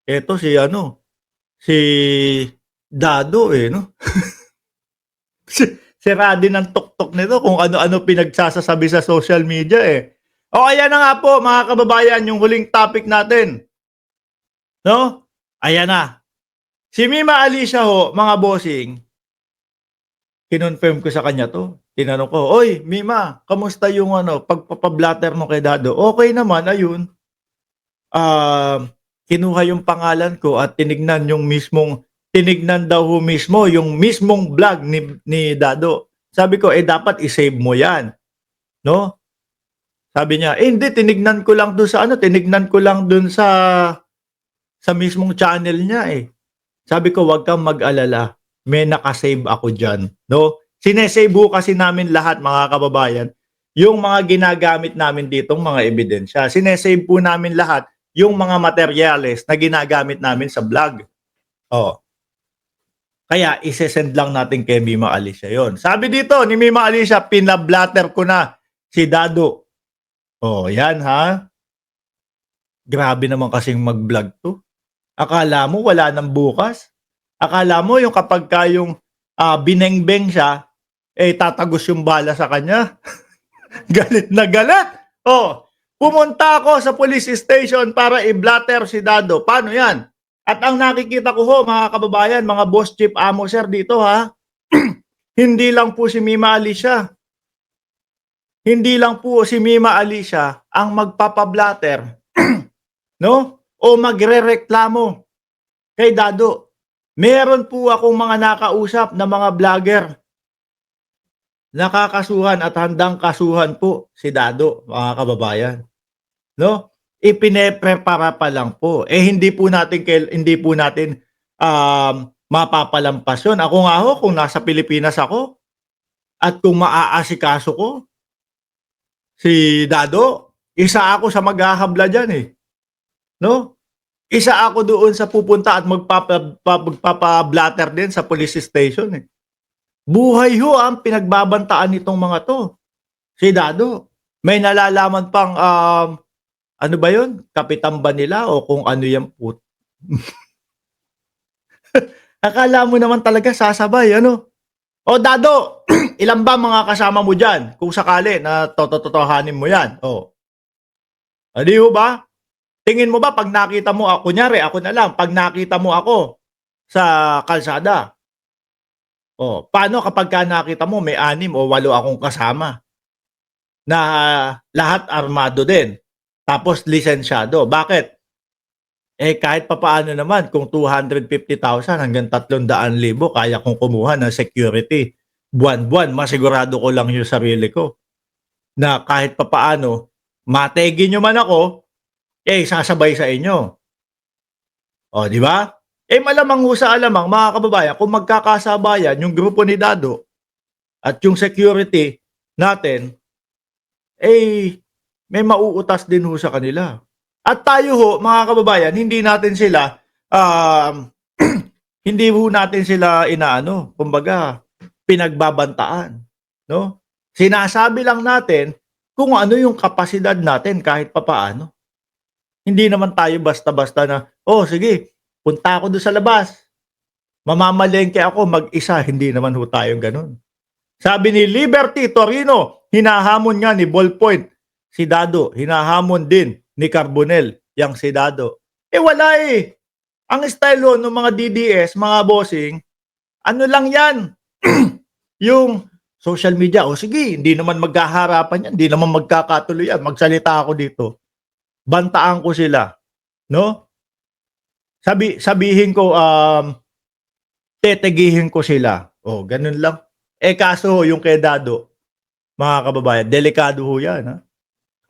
Eto si ano, si Dado eh, no? Sira din ang tuktok nito kung ano-ano pinagsasasabi sa social media eh. O ayan na nga po mga kababayan, yung huling topic natin. No? Ayan na. Si Mima Alicia ho, mga bossing, kinonfirm ko sa kanya to. Tinanong ko, "Oy, Mima, kamusta yung ano, pagpapablatter mo kay Dado?" Okay naman, ayun. Kinuha yung pangalan ko at tinignan daw ho mismo yung mismong vlog ni Dado. Sabi ko, dapat i-save mo yan. No? Sabi niya, hindi, tinignan ko lang dun sa mismong channel niya eh. Sabi ko, wag kang mag-alala. May nakasave ako dyan. No? Sinesave ho kasi namin lahat mga kababayan yung mga ginagamit namin ditong mga ebidensya. Sinesave po namin lahat yung mga materyales na ginagamit namin sa vlog. Oh. Kaya isesend lang natin kay Mima Alicia yon. Sabi dito ni Mima Alicia, pinablatter ko na si Dado. Oh, yan ha. Grabe naman kasing mag-vlog to. Akala mo wala nang bukas? Akala mo yung kapag yung binengbeng siya, tatagos yung bala sa kanya? Galit na galit. Oh, pumunta ako sa police station para i-blatter si Dado. Paano yan? At ang nakikita ko ho, mga kababayan, mga boss chief amo sir dito ha, hindi lang po si Mima Alicia. Hindi lang po si Mima Alicia ang magpapablatter, no? O magrereklamo kay Dado. Meron po akong mga nakausap na mga vlogger. Nakakasuhan at handang kasuhan po si Dado, mga kababayan. No? Ipine-prepara pa lang po. Hindi po natin mapapalampas 'yon. Ako nga ho kung nasa Pilipinas ako at kung maaasikaso ko si Dado, isa ako sa maghahabla diyan eh. No? Isa ako doon sa pupunta at magpapa-blatter din sa police station eh. Buhay ho ang pinagbabantaan nitong mga to. Si Dado. May nalalaman pang ano ba yun? Kapitan ba nila o kung ano yan po? Akala mo naman talaga sasabay, ano? O Dado, ilan ba mga kasama mo dyan? Kung sakali na tototohanin mo yan. O. Hindi ho ba? Tingin mo ba pag nakita mo, kunyari ako na lang, pag nakita mo ako sa kalsada, paano kapag nakita mo may 6 o 8 akong kasama na lahat armado din, tapos lisensyado. Bakit? Kahit papaano naman kung 250,000 hanggang 300,000 kaya kong kumuha ng security. Buwan-buwan, masigurado ko lang yung sarili ko na kahit papaano, mategi nyo man ako, sasabay sa inyo. O, di ba? Malamang ho sa alamang, mga kababayan, kung magkakasabayan yung grupo ni Dado at yung security natin, may mauutas din ho sa kanila. At tayo ho, mga kababayan, hindi natin sila hindi ho natin sila inaano, kumbaga pinagbabantaan, no? Sinasabi lang natin kung ano yung kapasidad natin kahit papaano. Hindi naman tayo basta-basta na, sige, punta ako doon sa labas. Mamamalengke ako mag-isa, hindi naman ho tayong ganun. Sabi ni Liberty Torino, hinahamon nga ni Ballpoint si Dado, hinahamon din ni Carbonell yang si Dado. Wala eh. Ang estilo ng mga DDS, mga bossing, ano lang yan? Yung social media, sige, hindi naman magkaharapan yan, hindi naman magkakatuloy yan, magsalita ako dito. Bantaan ko sila, no? Sabihin ko, tetegihin ko sila. Ganun lang. Kaso yung kay Dado, mga kababayan, delikado ho yan, ha?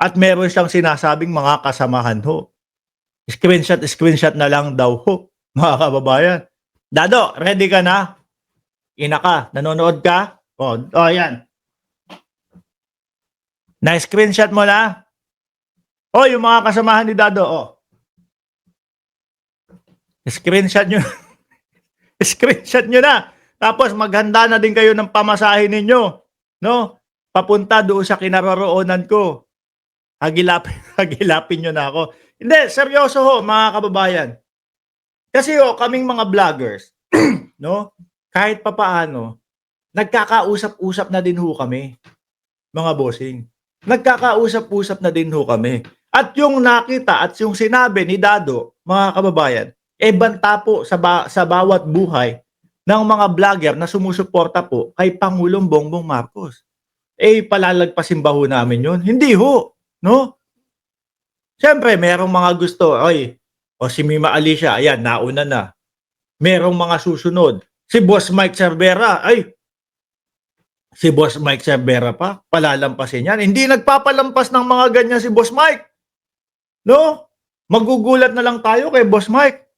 At meron siyang sinasabing mga kasamahan ho. Screenshot na lang daw ho, mga kababayan. Dado, ready ka na? Ina ka, nanonood ka? Yan. Na-screenshot mo na? Yung mga kasamahan ni Dado, Screenshot nyo. Screenshot nyo na. Tapos maghanda na din kayo ng pamasahe ninyo. No? Papunta doon sa kinaroroonan ko. Hagilapin nyo na ako. Hindi, seryoso ho, mga kababayan. Kasi kaming mga vloggers, no? Kahit papaano, nagkakausap-usap na din ho kami, mga bossing. Nagkakausap-usap na din ho kami. At yung nakita at yung sinabi ni Dado, mga kababayan, banta po sa bawat buhay ng mga vlogger na sumusuporta po kay Pangulong Bongbong Marcos. Palalagpasin ba ho namin yun? Hindi ho, no? Siyempre, merong mga gusto, si Mima Alicia, ayan, nauna na. Merong mga susunod. Si Boss Mike Cervera, si Boss Mike Cervera pa, palalampasin yan. Hindi nagpapalampas ng mga ganyan si Boss Mike. No? Magugulat na lang tayo kay Boss Mike.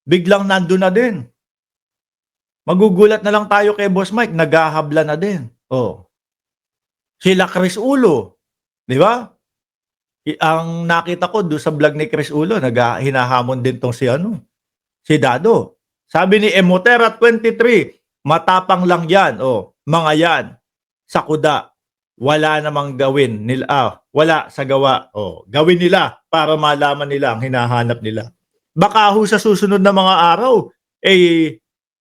Biglang nandun na din. Magugulat na lang tayo kay Boss Mike, naghahabla na din. Sila Chris Ulo, di ba? Ang nakita ko doon sa vlog ni Chris Ulo, hinahamon din tong si Dado. Sabi ni Emotera 23, matapang lang yan, mga yan, sa kuda, wala namang gawin nila, wala sa gawa, gawin nila para malaman nila ang hinahanap nila. Baka ho sa susunod na mga araw,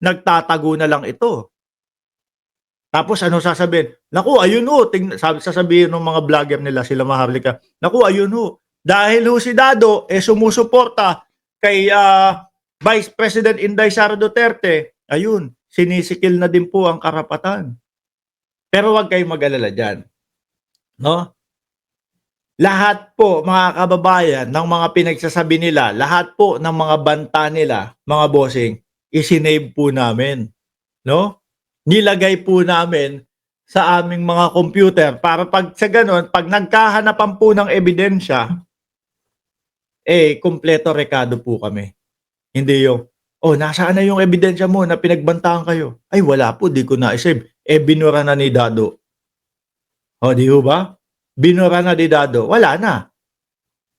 nagtatago na lang ito. Tapos ano sasabihin? Naku, ayun ho, sasabihin ng mga vlogger nila, sila Maharlika, naku, ayun ho, dahil ho si Dado, sumusuporta kay Vice President Inday Sara Duterte, ayun, sinisikil na din po ang karapatan. Pero wag kayong mag-alala dyan. No? Lahat po, mga kababayan, ng mga pinagsasabi nila, lahat po ng mga banta nila, mga bossing, isinave po namin. No? Nilagay po namin sa aming mga computer para pag sa ganun, pag nagkahanapan po ng ebidensya, kumpleto rekado po kami. Hindi yung, nasaan na yung ebidensya mo na pinagbantaan kayo? Ay, wala po, di ko na-save. Binura na ni Dado. Di ba? Binura na ni Dado. Wala na.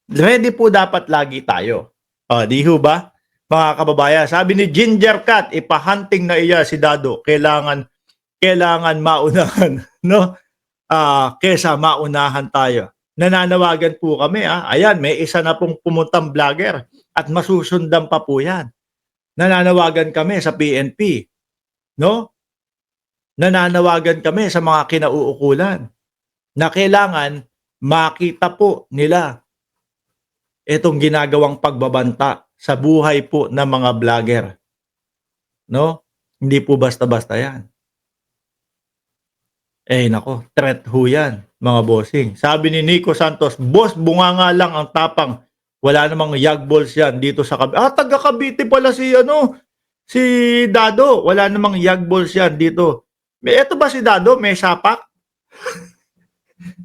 Ready po dapat lagi tayo. Di ba? Mga kababayan, sabi ni Ginger Cat, ipahunting na iya si Dado. Kailangan maunahan, no? Kesa maunahan tayo. Nananawagan po kami, Ayan, may isa na pong pumuntang vlogger at masusundan pa po yan. Nananawagan kami sa PNP, no? Nananawagan kami sa mga kinauukulan na kailangan makita po nila itong ginagawang pagbabanta sa buhay po ng mga vlogger. No? Hindi po basta-basta yan. Nako, threat ho yan, mga bossing. Sabi ni Nico Santos, boss, bunganga lang ang tapang. Wala namang yagballs yan dito sa Cavite. Taga Cavite pala si Dado. Wala namang yagballs yan dito. Ito ba si Dado? May sapak?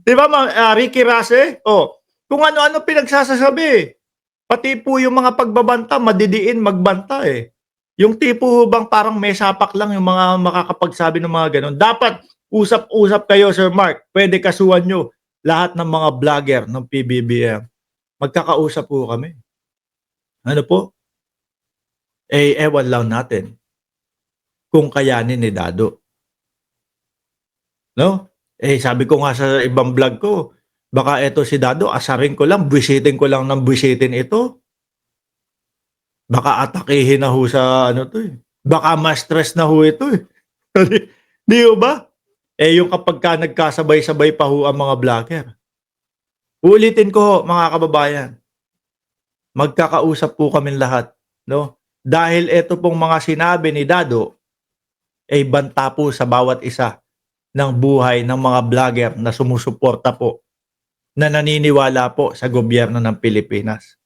Di ba, Ricky Rase? Kung ano-ano pinagsasasabi. Pati po yung mga pagbabanta, madidiin magbanta Yung tipo bang parang may sapak lang yung mga makakapagsabi ng mga ganun. Dapat usap-usap kayo, Sir Mark. Pwede kasuhan nyo lahat ng mga vlogger ng PBBM. Magkakausap po kami. Ano po? Ewan lang natin kung kayanin ni Dado. No? Sabi ko nga sa ibang vlog ko, baka eto si Dado, asarin ko lang, buwisitin ko lang ng buwisitin ito. Baka atakihin na ho sa Baka ma-stress na ho ito Di ba? Yung kapag ka nagkasabay-sabay pa ho ang mga vlogger. Ulitin ko, mga kababayan, magkakausap po kami lahat, no? Dahil ito pong mga sinabi ni Dado, banta po sa bawat isa ng buhay ng mga vlogger na sumusuporta po, na naniniwala po sa gobyerno ng Pilipinas.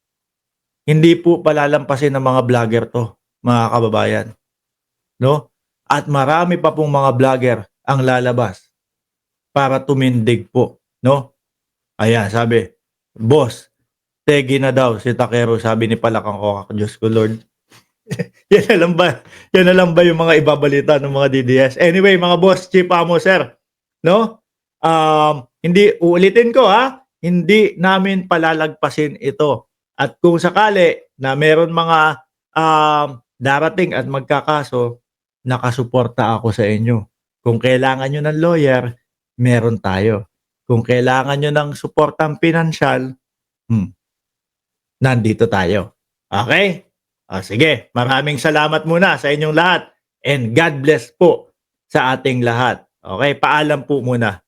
Hindi po palalampasin ng mga vlogger to, mga kababayan. No? At marami pa pong mga vlogger ang lalabas para tumindig po, no? Ayan, sabi, boss, tegi na daw si Takero, sabi ni Palakang Kokak, Diyos ko Lord. Yan na lang ba yung mga ibabalita ng mga DDS? Anyway, mga boss, Chief Amo, sir, no? Hindi, uulitin ko hindi namin palalagpasin ito. At kung sakali na meron mga darating at magkakaso, nakasuporta ako sa inyo. Kung kailangan nyo ng lawyer, meron tayo. Kung kailangan nyo ng suportang pinansyal, nandito tayo. Okay? Sige, maraming salamat muna sa inyong lahat and God bless po sa ating lahat. Okay, paalam po muna.